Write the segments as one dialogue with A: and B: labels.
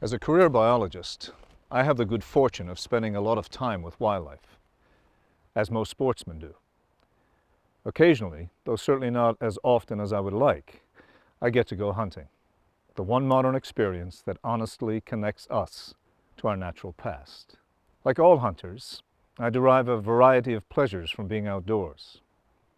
A: As a career biologist, I have the good fortune of spending a lot of time with wildlife, as most sportsmen do. Occasionally, though certainly not as often as I would like, I get to go hunting, the one modern experience that honestly connects us to our natural past. Like all hunters, I derive a variety of pleasures from being outdoors.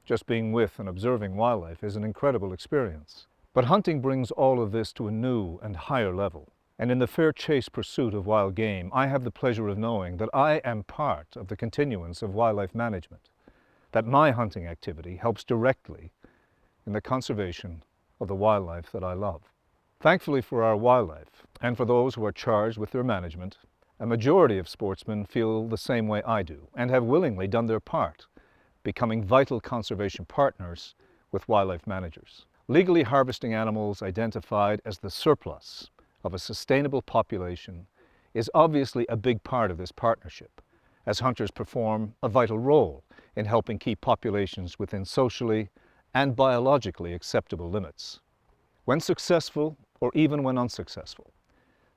A: Just being with and observing wildlife is an incredible experience. But hunting brings all of this to a new and higher level. And in the fair chase pursuit of wild game, I have the pleasure of knowing that I am part of the continuance of wildlife management, that my hunting activity helps directly in the conservation of the wildlife that I love. Thankfully for our wildlife, and for those who are charged with their management, a majority of sportsmen feel the same way I do, and have willingly done their part, becoming vital conservation partners with wildlife managers. Legally harvesting animals identified as the surplus of a sustainable population is obviously a big part of this partnership, as hunters perform a vital role in helping keep populations within socially and biologically acceptable limits. When successful, or even when unsuccessful,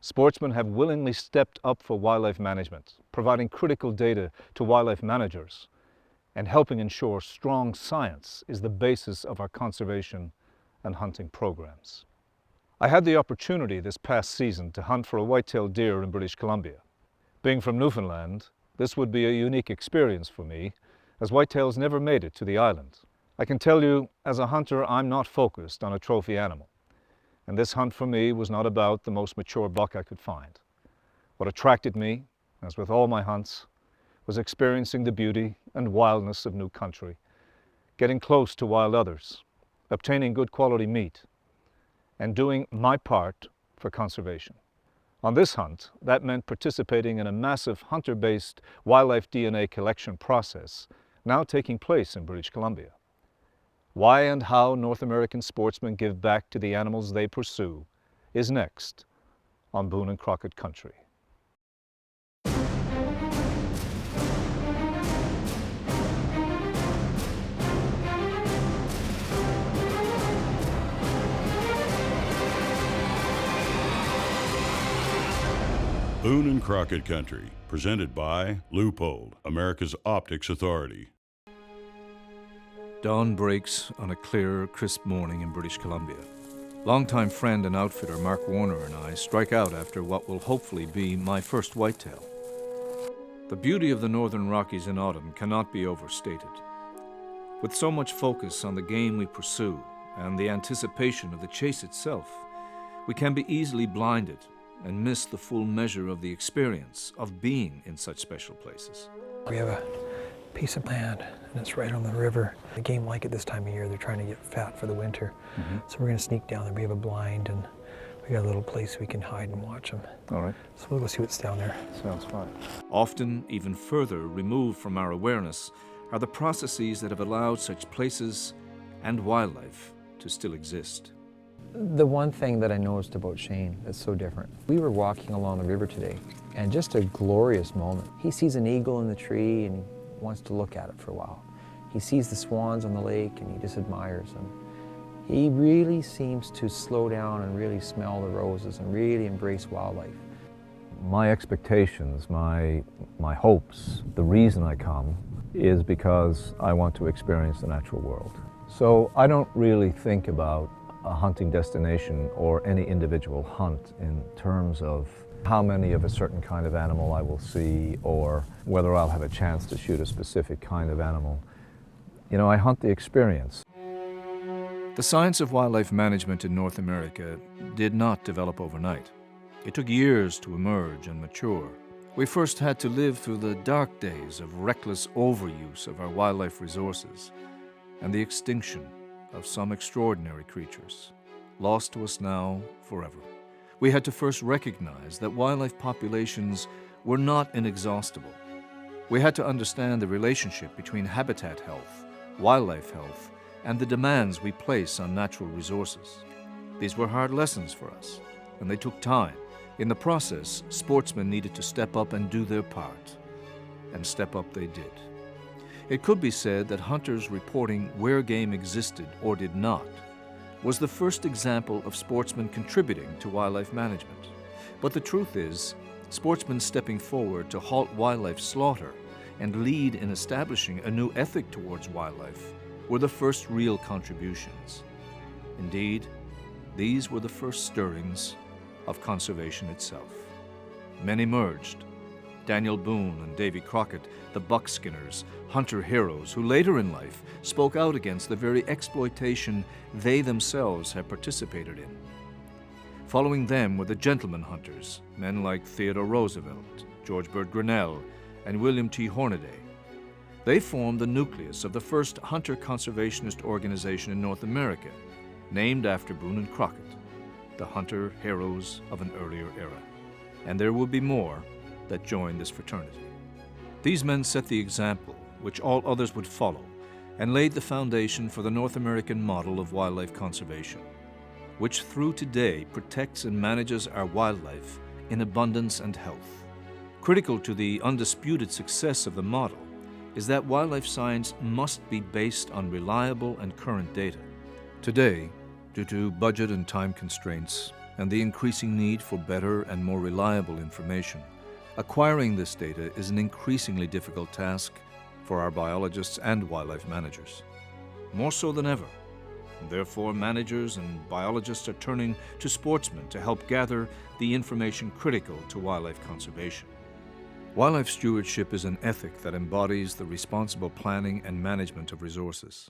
A: sportsmen have willingly stepped up for wildlife management, providing critical data to wildlife managers and helping ensure strong science is the basis of our conservation and hunting programs. I had the opportunity this past season to hunt for a white-tailed deer in British Columbia. Being from Newfoundland, this would be a unique experience for me, as whitetails never made it to the island. I can tell you, as a hunter, I'm not focused on a trophy animal, and this hunt for me was not about the most mature buck I could find. What attracted me, as with all my hunts, was experiencing the beauty and wildness of new country, getting close to wild others, obtaining good quality meat, and doing my part for conservation. On this hunt, that meant participating in a massive hunter-based wildlife DNA collection process now taking place in British Columbia. Why and how North American sportsmen give back to the animals they pursue is next on Boone and Crockett Country.
B: Boone and Crockett Country, presented by Leupold, America's Optics Authority.
C: Dawn breaks on a clear, crisp morning in British Columbia. Longtime friend and outfitter Mark Warner and I strike out after what will hopefully be my first whitetail. The beauty of the Northern Rockies in autumn cannot be overstated. With so much focus on the game we pursue and the anticipation of the chase itself, we can be easily blinded and miss the full measure of the experience of being in such special places.
D: We have a piece of land and it's right on the river. The game like it this time of year, they're trying to get fat for the winter. So we're going to sneak down there. We have a blind and we got a little place we can hide and watch them.
A: All right.
D: So we'll go see what's down there.
A: Sounds fine.
C: Often, even further removed from our awareness, are the processes that have allowed such places and wildlife to still exist.
E: The one thing that I noticed about Shane that's so different, we were walking along the river today, and just a glorious moment. He sees an eagle in the tree and he wants to look at it for a while. He sees the swans on the lake and he just admires them. He really seems to slow down and really smell the roses and really embrace wildlife.
A: My expectations, my hopes, the reason I come is because I want to experience the natural world. So I don't really think about a hunting destination or any individual hunt in terms of how many of a certain kind of animal I will see or whether I'll have a chance to shoot a specific kind of animal. You know, I hunt the experience.
C: The science of wildlife management in North America did not develop overnight. It took years to emerge and mature. We first had to live through the dark days of reckless overuse of our wildlife resources and the extinction of some extraordinary creatures, lost to us now forever. We had to first recognize that wildlife populations were not inexhaustible. We had to understand the relationship between habitat health, wildlife health, and the demands we place on natural resources. These were hard lessons for us, and they took time. In the process, sportsmen needed to step up and do their part, and step up they did. It could be said that hunters reporting where game existed or did not was the first example of sportsmen contributing to wildlife management. But the truth is, sportsmen stepping forward to halt wildlife slaughter and lead in establishing a new ethic towards wildlife were the first real contributions. Indeed, these were the first stirrings of conservation itself. Men emerged: Daniel Boone and Davy Crockett, the buckskinners, hunter heroes who later in life spoke out against the very exploitation they themselves had participated in. Following them were the gentleman hunters, men like Theodore Roosevelt, George Bird Grinnell, and William T. Hornaday. They formed the nucleus of the first hunter conservationist organization in North America, named after Boone and Crockett, the hunter heroes of an earlier era. And there would be more that joined this fraternity. These men set the example which all others would follow and laid the foundation for the North American model of wildlife conservation, which through today protects and manages our wildlife in abundance and health. Critical to the undisputed success of the model is that wildlife science must be based on reliable and current data. Today, due to budget and time constraints and the increasing need for better and more reliable information, acquiring this data is an increasingly difficult task for our biologists and wildlife managers. More so than ever. Therefore, managers and biologists are turning to sportsmen to help gather the information critical to wildlife conservation. Wildlife stewardship is an ethic that embodies the responsible planning and management of resources.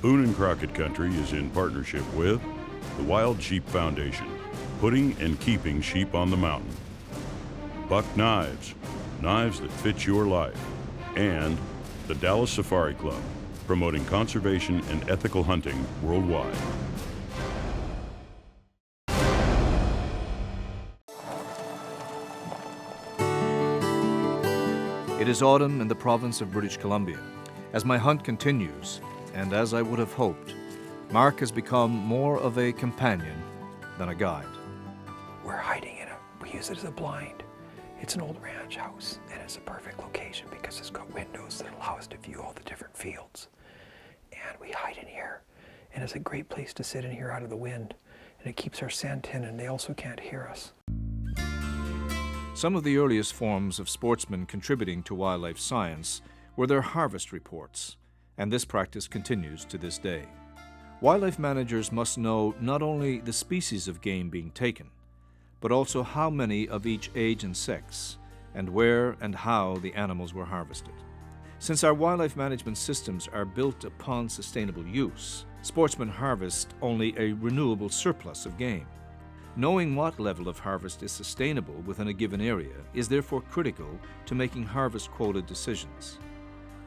B: Boone and Crockett Country is in partnership with the Wild Sheep Foundation, putting and keeping sheep on the mountain, Buck Knives, knives that fit your life, and the Dallas Safari Club, promoting conservation and ethical hunting worldwide.
C: It is autumn in the province of British Columbia. As my hunt continues, and as I would have hoped, Mark has become more of a companion than a guide.
D: We're hiding in it. We use it as a blind. It's an old ranch house, and it's a perfect location because it's got windows that allow us to view all the different fields. And we hide in here, and it's a great place to sit in here out of the wind, and it keeps our scent in, and they also can't hear us.
C: Some of the earliest forms of sportsmen contributing to wildlife science were their harvest reports, and this practice continues to this day. Wildlife managers must know not only the species of game being taken, but also how many of each age and sex, and where and how the animals were harvested. Since our wildlife management systems are built upon sustainable use, sportsmen harvest only a renewable surplus of game. Knowing what level of harvest is sustainable within a given area is therefore critical to making harvest quota decisions.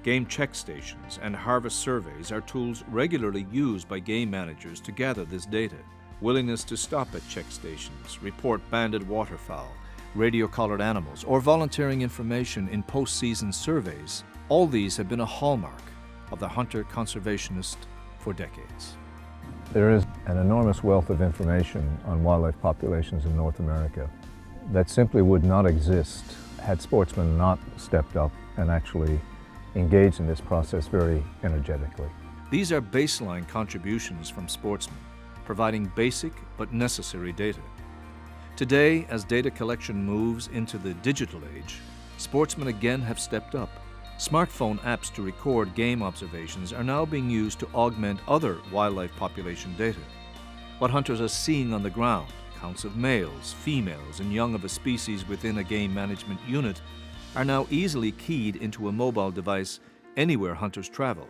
C: Game check stations and harvest surveys are tools regularly used by game managers to gather this data. Willingness to stop at check stations, report banded waterfowl, radio-collared animals, or volunteering information in post-season surveys, all these have been a hallmark of the hunter conservationist for decades.
A: There is an enormous wealth of information on wildlife populations in North America that simply would not exist had sportsmen not stepped up and actually engaged in this process very energetically.
C: These are baseline contributions from sportsmen, providing basic but necessary data. Today, as data collection moves into the digital age, sportsmen again have stepped up. Smartphone apps to record game observations are now being used to augment other wildlife population data. What hunters are seeing on the ground, counts of males, females, and young of a species within a game management unit, are now easily keyed into a mobile device anywhere hunters travel,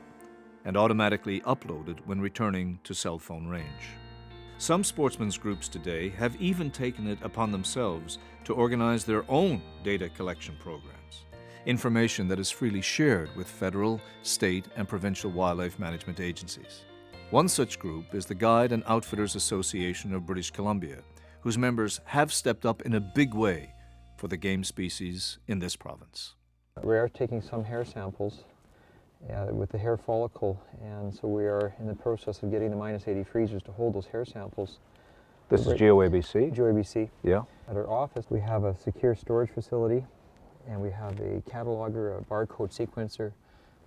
C: and automatically uploaded when returning to cell phone range. Some sportsmen's groups today have even taken it upon themselves to organize their own data collection programs, information that is freely shared with federal, state, and provincial wildlife management agencies. One such group is the Guide and Outfitters Association of British Columbia, whose members have stepped up in a big way for the game species in this province.
E: We are taking some hair samples with the hair follicle, and so we are in the process of getting the -80 freezers to hold those hair samples.
A: This is GOABC?
E: GOABC.
A: Yeah.
E: At our office, we have a secure storage facility, and we have a cataloger, a barcode sequencer,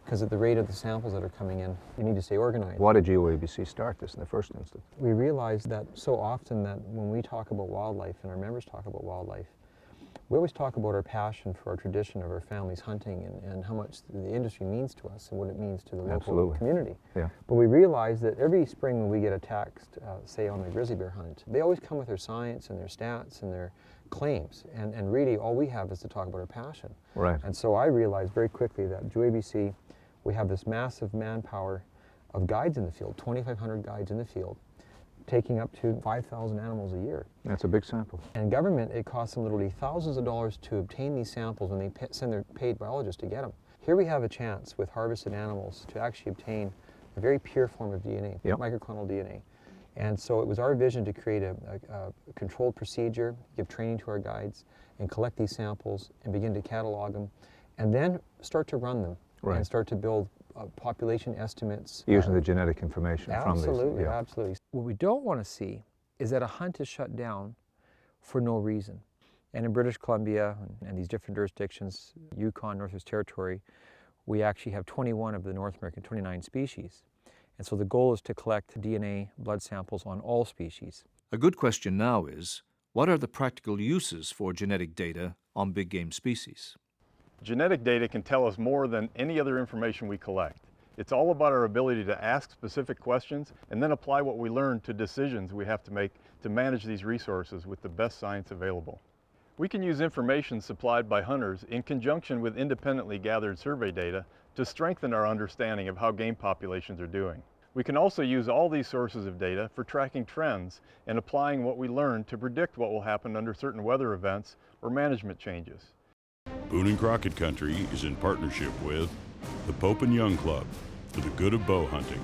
E: because at the rate of the samples that are coming in, you need to stay organized.
A: Why did UABC start this in the first instance?
E: We realized that so often that when we talk about wildlife and our members talk about wildlife, we always talk about our passion for our tradition of our families hunting and how much the industry means to us and what it means to the local
A: Absolutely.
E: community.
A: Yeah.
E: But we realize that every spring when we get a text, say on the grizzly bear hunt, they always come with their science and their stats and their claims. And really all we have is to talk about our passion.
A: Right.
E: And so I realized very quickly that at UABC, we have this massive manpower of guides in the field, 2,500 guides in the field, taking up to 5,000 animals a year.
A: That's a big sample.
E: And government, it costs them literally thousands of dollars to obtain these samples when they send their paid biologists to get them. Here we have a chance with harvested animals to actually obtain a very pure form of DNA,
A: Yep.
E: microclonal DNA. And so it was our vision to create a controlled procedure, give training to our guides, and collect these samples and begin to catalog them, and then start to run them
A: Right.
E: and start to build population estimates.
A: Using the genetic information from these.
E: Absolutely,
A: Yeah.
E: absolutely. What we don't want to see is that a hunt is shut down for no reason. And in British Columbia and these different jurisdictions, Yukon, Northwest Territory, we actually have 21 of the North American 29 species. And so the goal is to collect DNA blood samples on all species.
C: A good question now is, what are the practical uses for genetic data on big game species?
F: Genetic data can tell us more than any other information we collect. It's all about our ability to ask specific questions and then apply what we learn to decisions we have to make to manage these resources with the best science available. We can use information supplied by hunters in conjunction with independently gathered survey data to strengthen our understanding of how game populations are doing. We can also use all these sources of data for tracking trends and applying what we learn to predict what will happen under certain weather events or management changes.
B: Boone and Crockett Country is in partnership with the Pope and Young Club for the good of bow hunting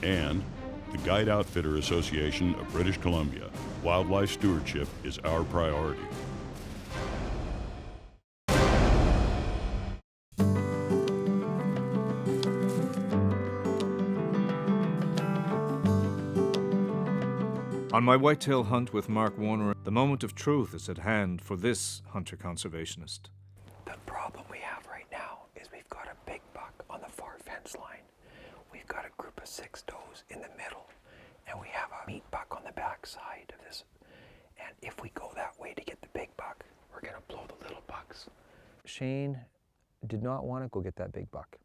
B: and the Guide Outfitter Association of British Columbia. Wildlife stewardship is our priority.
C: On my whitetail hunt with Mark Warner, the moment of truth is at hand for this hunter conservationist.
D: The problem we have right now is we've got a big buck on the far fence line. We've got a group of 6 does in the middle, and we have a meat buck on the back side of this. And if we go that way to get the big buck, we're going to blow the little bucks.
E: Shane did not want to go get that big buck.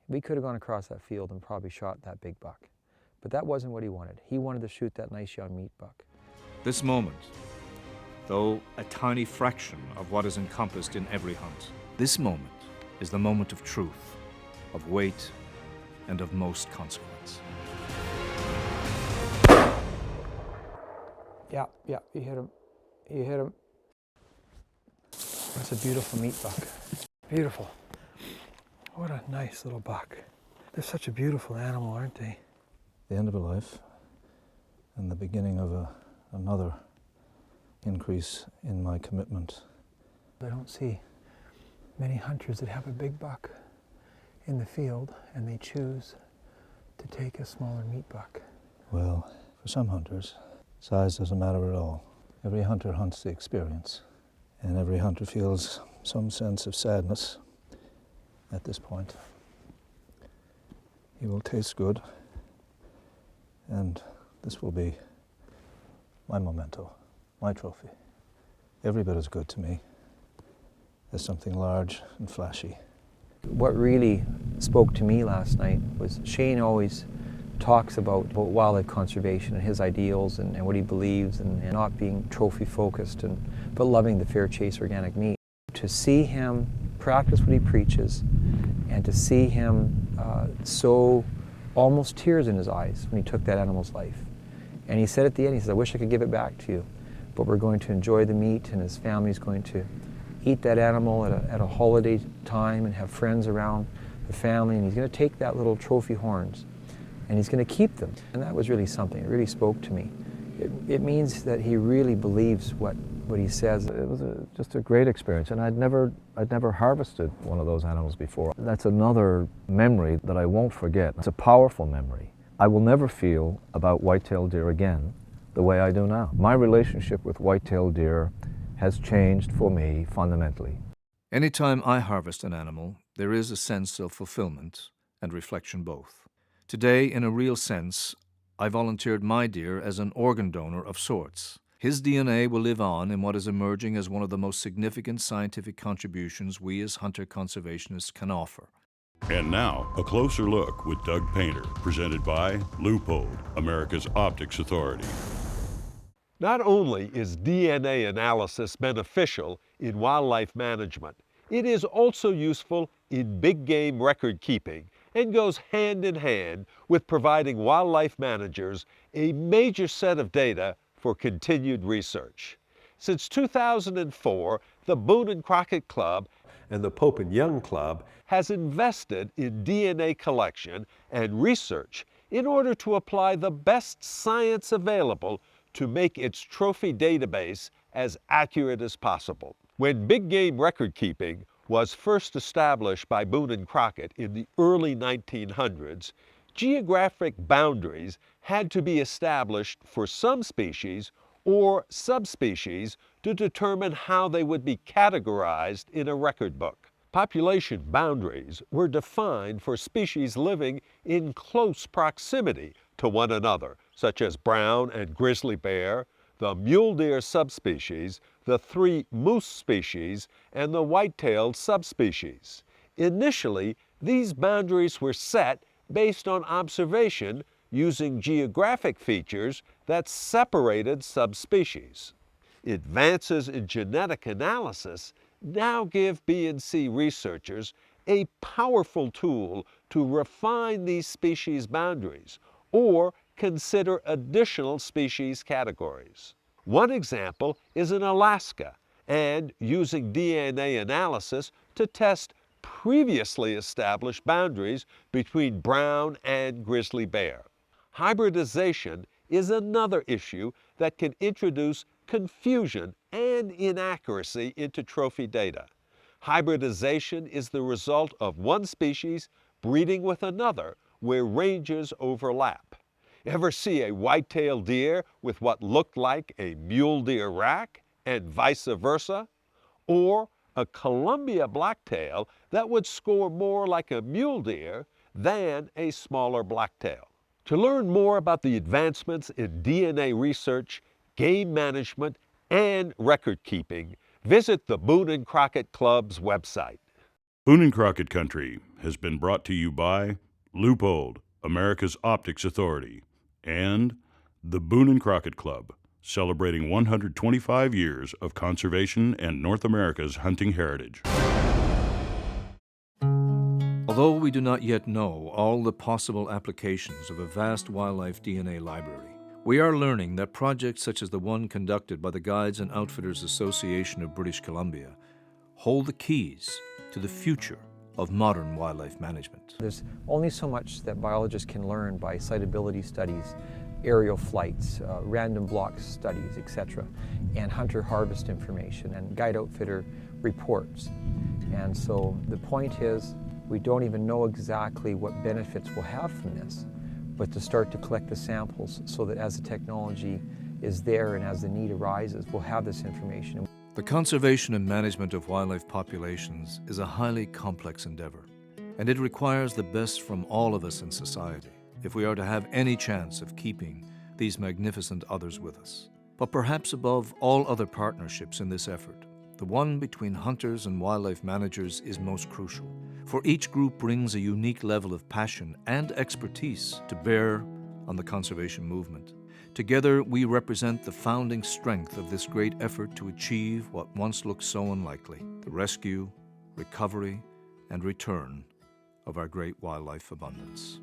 E: We could have gone across that field and probably shot that big buck. But that wasn't what he wanted. He wanted to shoot that nice young meat buck.
C: This moment, though a tiny fraction of what is encompassed in every hunt, this moment is the moment of truth, of weight, and of most consequence.
D: Yeah, you hit him. You hit him. That's a beautiful meat buck. Beautiful. What a nice little buck. They're such a beautiful animal, aren't they?
G: The end of a life and the beginning of another increase in my commitment.
D: I don't see many hunters that have a big buck in the field and they choose to take a smaller meat buck.
G: Well, for some hunters, size doesn't matter at all. Every hunter hunts the experience, and every hunter feels some sense of sadness at this point. He will taste good, and this will be my memento, my trophy. Every bit as good to me as something large and flashy.
E: What really spoke to me last night was Shane always talks about wildlife conservation and his ideals and what he believes and not being trophy focused but loving the fair chase organic meat. To see him practice what he preaches and to see him so almost tears in his eyes when he took that animal's life. And he said at the end, he said, I wish I could give it back to you, but we're going to enjoy the meat and his family's going to eat that animal at a holiday time and have friends around the family, and he's going to take that little trophy horns and he's going to keep them. And that was really something. It really spoke to me. It means that he really believes what he says.
H: It was just a great experience, and I'd never harvested one of those animals before. That's another memory that I won't forget. It's a powerful memory. I will never feel about whitetail deer again the way I do now. My relationship with whitetail deer has changed for me fundamentally.
C: Anytime I harvest an animal, there is a sense of fulfillment and reflection both. Today, in a real sense, I volunteered my deer as an organ donor of sorts. His DNA will live on in what is emerging as one of the most significant scientific contributions we as hunter conservationists can offer.
B: And now, a closer look with Doug Painter, presented by Leupold, America's Optics Authority.
I: Not only is DNA analysis beneficial in wildlife management, it is also useful in big game record keeping and goes hand in hand with providing wildlife managers a major set of data for continued research. Since 2004, the Boone and Crockett Club and the Pope and Young Club has invested in DNA collection and research in order to apply the best science available to make its trophy database as accurate as possible. When big game record keeping was first established by Boone and Crockett in the early 1900s, geographic boundaries had to be established for some species or subspecies to determine how they would be categorized in a record book. Population boundaries were defined for species living in close proximity to one another, such as brown and grizzly bear, the mule deer subspecies, the 3 moose species, and the white-tailed subspecies. Initially, these boundaries were set based on observation using geographic features that separated subspecies. Advances in genetic analysis now give B&C researchers a powerful tool to refine these species boundaries or consider additional species categories. One example is in Alaska, and using DNA analysis to test previously established boundaries between brown and grizzly bear. Hybridization is another issue that can introduce confusion and inaccuracy into trophy data. Hybridization is the result of one species breeding with another where ranges overlap. Ever see a white-tailed deer with what looked like a mule deer rack and vice versa? Or a Columbia blacktail that would score more like a mule deer than a smaller blacktail? To learn more about the advancements in DNA research, game management, and record keeping, visit the Boone and Crockett Club's website.
B: Boone and Crockett Country has been brought to you by Leupold, America's Optics Authority, and the Boone and Crockett Club, celebrating 125 years of conservation and North America's hunting heritage.
C: Although we do not yet know all the possible applications of a vast wildlife DNA library, we are learning that projects such as the one conducted by the Guides and Outfitters Association of British Columbia hold the keys to the future of modern wildlife management.
E: There's only so much that biologists can learn by sitability studies, aerial flights, random block studies, etc., and hunter harvest information and guide outfitter reports. And so the point is, we don't even know exactly what benefits we'll have from this, but to start to collect the samples so that as the technology is there and as the need arises, we'll have this information.
C: The conservation and management of wildlife populations is a highly complex endeavor, and it requires the best from all of us in society if we are to have any chance of keeping these magnificent others with us. But perhaps above all other partnerships in this effort, the one between hunters and wildlife managers is most crucial, for each group brings a unique level of passion and expertise to bear on the conservation movement. Together, we represent the founding strength of this great effort to achieve what once looked so unlikely, the rescue, recovery, and return of our great wildlife abundance.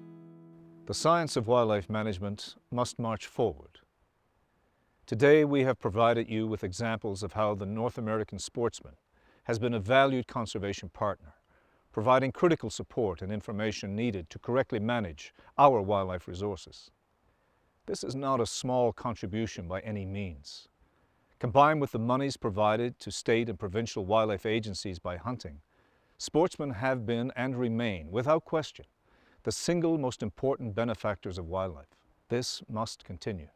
A: The science of wildlife management must march forward. Today, we have provided you with examples of how the North American sportsman has been a valued conservation partner, providing critical support and information needed to correctly manage our wildlife resources. This is not a small contribution by any means. Combined with the monies provided to state and provincial wildlife agencies by hunting, sportsmen have been and remain, without question, the single most important benefactors of wildlife. This must continue.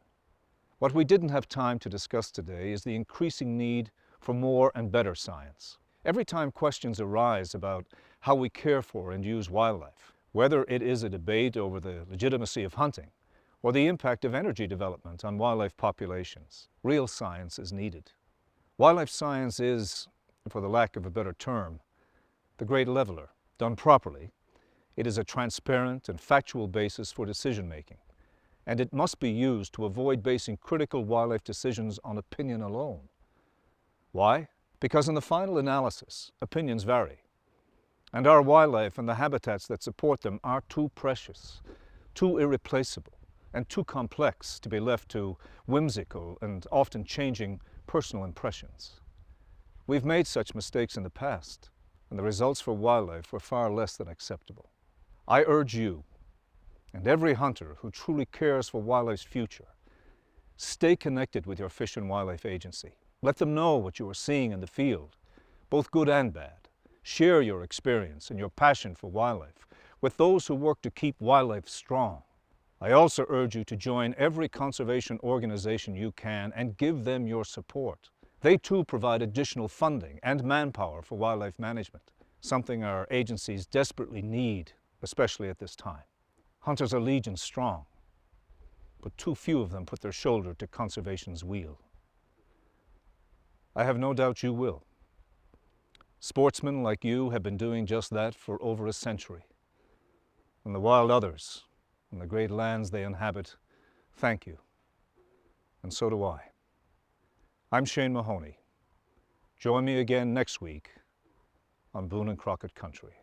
A: What we didn't have time to discuss today is the increasing need for more and better science. Every time questions arise about how we care for and use wildlife. Whether it is a debate over the legitimacy of hunting or the impact of energy development on wildlife populations, real science is needed. Wildlife science is, for the lack of a better term, the great leveler. Done properly, it is a transparent and factual basis for decision-making, and it must be used to avoid basing critical wildlife decisions on opinion alone. Why? Because in the final analysis, opinions vary, and our wildlife and the habitats that support them are too precious, too irreplaceable, and too complex to be left to whimsical and often changing personal impressions. We've made such mistakes in the past, and the results for wildlife were far less than acceptable. I urge you, and every hunter who truly cares for wildlife's future, stay connected with your Fish and Wildlife Agency. Let them know what you are seeing in the field, both good and bad. Share your experience and your passion for wildlife with those who work to keep wildlife strong. I also urge you to join every conservation organization you can and give them your support. They too provide additional funding and manpower for wildlife management, something our agencies desperately need, especially at this time. Hunters are legion strong, but too few of them put their shoulder to conservation's wheel. I have no doubt you will. Sportsmen like you have been doing just that for over a century. And the wild others, and the great lands they inhabit, thank you. And so do I. I'm Shane Mahoney. Join me again next week on Boone and Crockett Country.